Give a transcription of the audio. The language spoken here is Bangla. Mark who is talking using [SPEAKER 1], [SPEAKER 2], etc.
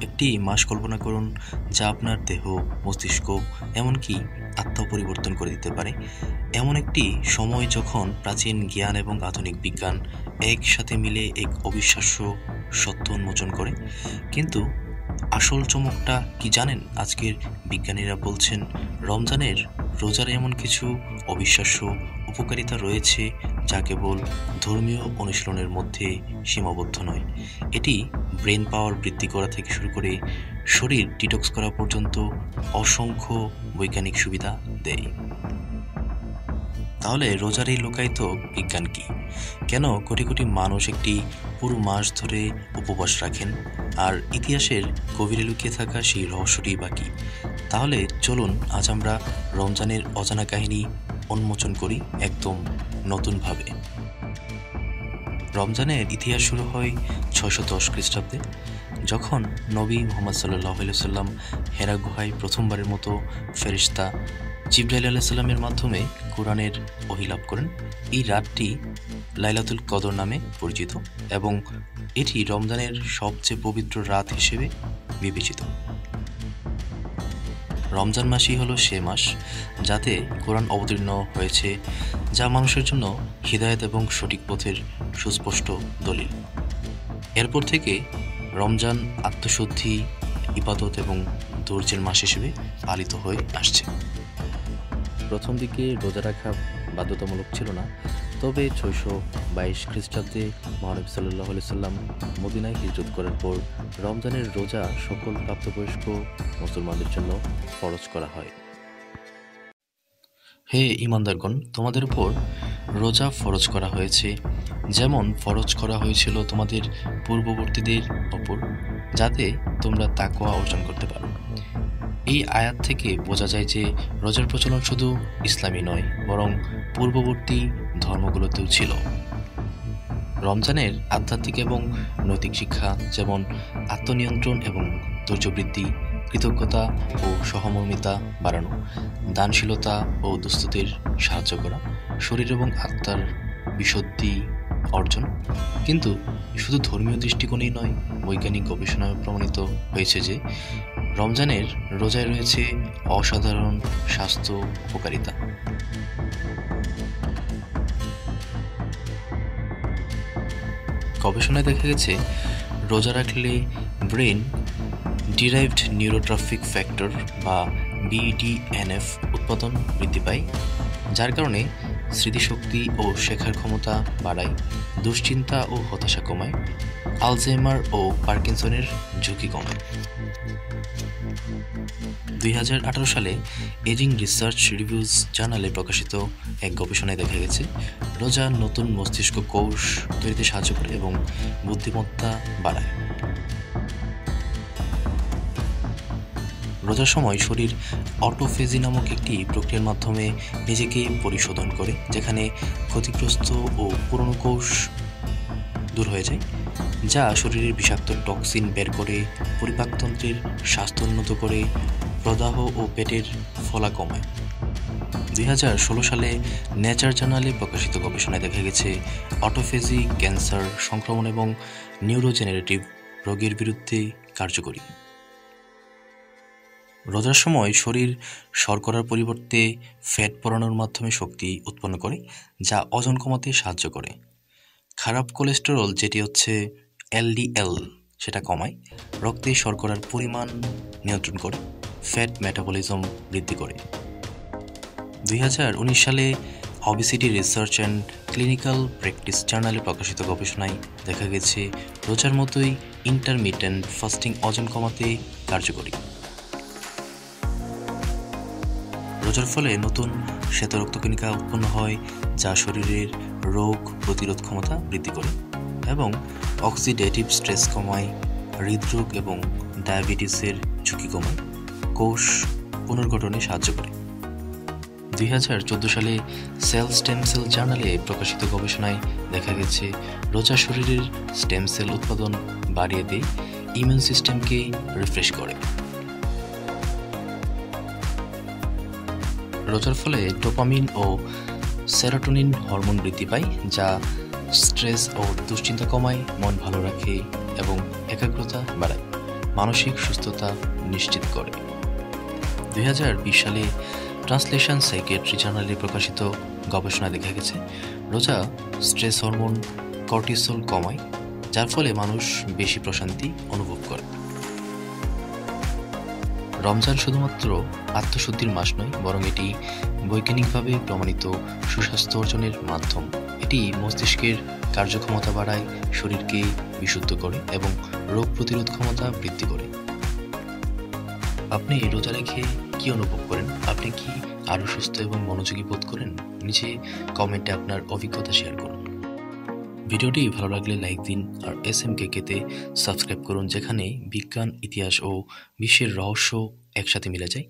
[SPEAKER 1] একটি মাস কল্পনা করুন যা আপনার দেহ, মস্তিষ্ক, এমনকি আত্মা পরিবর্তন করে দিতে পারে। এমন একটি সময় যখন প্রাচীন জ্ঞান এবং আধুনিক বিজ্ঞান একসাথে মিলে এক অবিশ্বাস্য সত্য উন্মোচন করে। কিন্তু আসল চমকটা কি জানেন? আজকের বিজ্ঞানীরা বলছেন রমজানের রোজার এমন কিছু অবিশ্বাস্য উপকারিতা রয়েছে যা কেবল ধর্মীয় অনুশীলনের মধ্যে সীমাবদ্ধ নয়। এটি ব্রেন পাওয়ার বৃদ্ধি করা থেকে শুরু করে শরীর ডিটক্স করা পর্যন্ত অসংখ্য বৈজ্ঞানিক সুবিধা দেয়। তাহলে রোজার এই লুকায়িত বিজ্ঞান কি? কেন কোটি কোটি মানুষ একটি পুরো মাস ধরে উপবাস রাখেন? আর ইতিহাসের গভীরে লুকিয়ে থাকা সেই রহস্যটি বা কী? তাহলে চলুন আজ আমরা রমজানের অজানা কাহিনী উন্মোচন করি একদম নতুনভাবে। রমজানের ইতিহাস শুরু হয় ৬১০ খ্রিস্টাব্দে, যখন নবী মুহাম্মদ সাল্লাল্লাহু আলাইহি সাল্লাম হেরা গুহায় প্রথমবারের মতো ফেরেশতা জিবরাইল আলাইহিস সালামের মাধ্যমে কোরআনের ওহী লাভ করেন। এই রাতটি লাইলাতুল কদর নামে পরিচিত এবং এটি রমজানের সবচেয়ে পবিত্র রাত হিসেবে বিবেচিত। রমজান মাসই হলো সে মাস যাতে কোরআন অবতীর্ণ হয়েছে, যা মানুষের জন্য হিদায়াত এবং সঠিক পথের সুস্পষ্ট দলিল। এরপর থেকে রমজান আত্মশুদ্ধি, ইবাদত এবং ধৈর্যের মাস হিসেবে পালিত হয়ে আসছে। প্রথম দিকে রোজা রাখা বাধ্যতামূলক ছিল না, তবে ৬২২ খ্রিস্টাব্দে মহানবী সাল্লাল্লাহু আলাইহি সাল্লাম মদিনায় হিজরত করার পর রমজানের রোজা সকল প্রাপ্তবয়স্ক মুসলমানদের জন্য ফরজ করা হয়। হে ঈমানদারগণ, তোমাদের উপর রোজা ফরজ করা হয়েছে, যেমন ফরজ করা হয়েছিল তোমাদের পূর্ববর্তীদের ওপর, যাতে তোমরা তাকওয়া অর্জন করতে পারো। এই আয়াত থেকে বোঝা যায় যে রোজার প্রচলন শুধু ইসলামী নয়, বরং পূর্ববর্তী ধর্মগুলোতেও ছিল। রমজানের আধ্যাত্মিক এবং নৈতিক শিক্ষা, যেমন আত্মনিয়ন্ত্রণ এবং ধৈর্যবৃদ্ধি, কৃতজ্ঞতা ও সহমর্মিতা বাড়ানো, দানশীলতা ও দুস্থদের সাহায্য করা, শরীর এবং আত্মার বিশুদ্ধি অর্জন। কিন্তু শুধু ধর্মীয় দৃষ্টিকোণেই নয়, বৈজ্ঞানিক গবেষণায় প্রমাণিত হয়েছে যে রমজানের রোজায় রয়েছে অসাধারণ স্বাস্থ্য উপকারিতা। গবেষণায় দেখা গেছে রোজা রাখলে ব্রেন ডিরাইভড নিউরোট্রফিক ফ্যাক্টর বা BDNF উৎপাদন বৃদ্ধি পায়, যার কারণে স্মৃতিশক্তি ও শেখার ক্ষমতা বাড়ায়, দুশ্চিন্তা ও হতাশা কমায়, আলজাইমার ও পার্কিনসনের ঝুঁকি কমায়। ২০১৮ সালে এজিং রিসার্চ রিভিউজ জার্নালে প্রকাশিত এক গবেষণায় দেখা গেছে রোজা নতুন মস্তিষ্ক কোষ তৈরিতে সাহায্য করে এবং বুদ্ধিমত্তা বাড়ায়। রোজার সময় শরীর অটোফেজি নামক একটি প্রক্রিয়ার মাধ্যমে নিজেকে পরিশোধন করে, যেখানে ক্ষতিগ্রস্ত ও পুরনো কোষ দূর হয়ে যায়, যা শরীরের বিষাক্ত টক্সিন বের করে, পরিপাকতন্ত্রের স্বাস্থ্য উন্নত করে, প্রদাহ ও পেটের ফোলা কমায়। ২০১৬ সালে নেচার জার্নালে প্রকাশিত গবেষণায় দেখা গেছে অটোফেজি ক্যান্সার, সংক্রমণ এবং নিউরোজেনারেটিভ রোগের বিরুদ্ধে কার্যকরী। রোজার সময় শরীর শর্করার পরিবর্তে ফ্যাট পোড়ানোর মাধ্যমে শক্তি উৎপন্ন করে, যা ওজন কমাতে সাহায্য করে। খারাপ কোলেস্টেরল, যেটি হচ্ছে LDL, সেটা কমায়, রক্তে শর্করার পরিমাণ নিয়ন্ত্রণ করে, ফ্যাট মেটাবলিজম বৃদ্ধি করে। ২০১৯ সালে obesity research and clinical practice জার্নালে প্রকাশিত গবেষণায় দেখা গেছে রোজার মতোই ইন্টারমিটেন্ট ফাস্টিং ওজন কমাতে কার্যকরী। রোজার ফলে নতুন শ্বেত রক্তকণিকা উৎপন্ন হয়, যা শরীরের রোগ প্রতিরোধ ক্ষমতা বৃদ্ধি করে এবং অক্সিডেটিভ স্ট্রেস কমায়, হৃদরোগ এবং ডায়াবেটিসের ঝুঁকি কমায়, কোষ পুনর্গঠনে সাহায্য করে। ২০১৪ সালে সেল স্টেম সেল জার্নালে প্রকাশিত গবেষণায় দেখা গেছে রোজা শরীরের স্টেম সেল উৎপাদন বাড়িয়ে দেয়, ইমিউন সিস্টেমকে রিফ্রেশ করে। রোজার ফলে ডোপামিন ও সেরোটোনিন হরমোন বৃদ্ধি পায়, যা স্ট্রেস ও দুশ্চিন্তা কমায়, মন ভালো রাখে এবং একাগ্রতা বাড়ায়। মানসিক সুস্থতা নিশ্চিত করে। 2020 সালে ট্রান্সলেশন সাইকিয়াট্রি জার্নালে প্রকাশিত গবেষণায় দেখা গেছে রোজা স্ট্রেস হরমোন কর্টিসল কমায়, যার ফলে মানুষ বেশি প্রশান্তি অনুভব করে। রমজান শুধুমাত্র আত্মশুদ্ধির মাস নয়, বরং এটি বৈজ্ঞানিকভাবে প্রমাণিত সুস্বাস্থ্য অর্জনের মাধ্যম। এটি মস্তিষ্কের কার্যক্ষমতা বাড়ায়, শরীরকে বিশুদ্ধ করে এবং রোগ প্রতিরোধ ক্ষমতা বৃদ্ধি করে। আপনি রোজা রেখে কি অনুভব করেন? আপনি কি আরও সুস্থ এবং মনোযোগী বোধ করেন? নিচে কমেন্টে আপনার অভিজ্ঞতা শেয়ার করুন। ভিডিওটি ভালো লাগলে লাইক দিন আর SMKK-তে সাবস্ক্রাইব করুন, যেখানে বিজ্ঞান, ইতিহাস ও বিশ্বের রহস্য একসাথে মিলে যায়।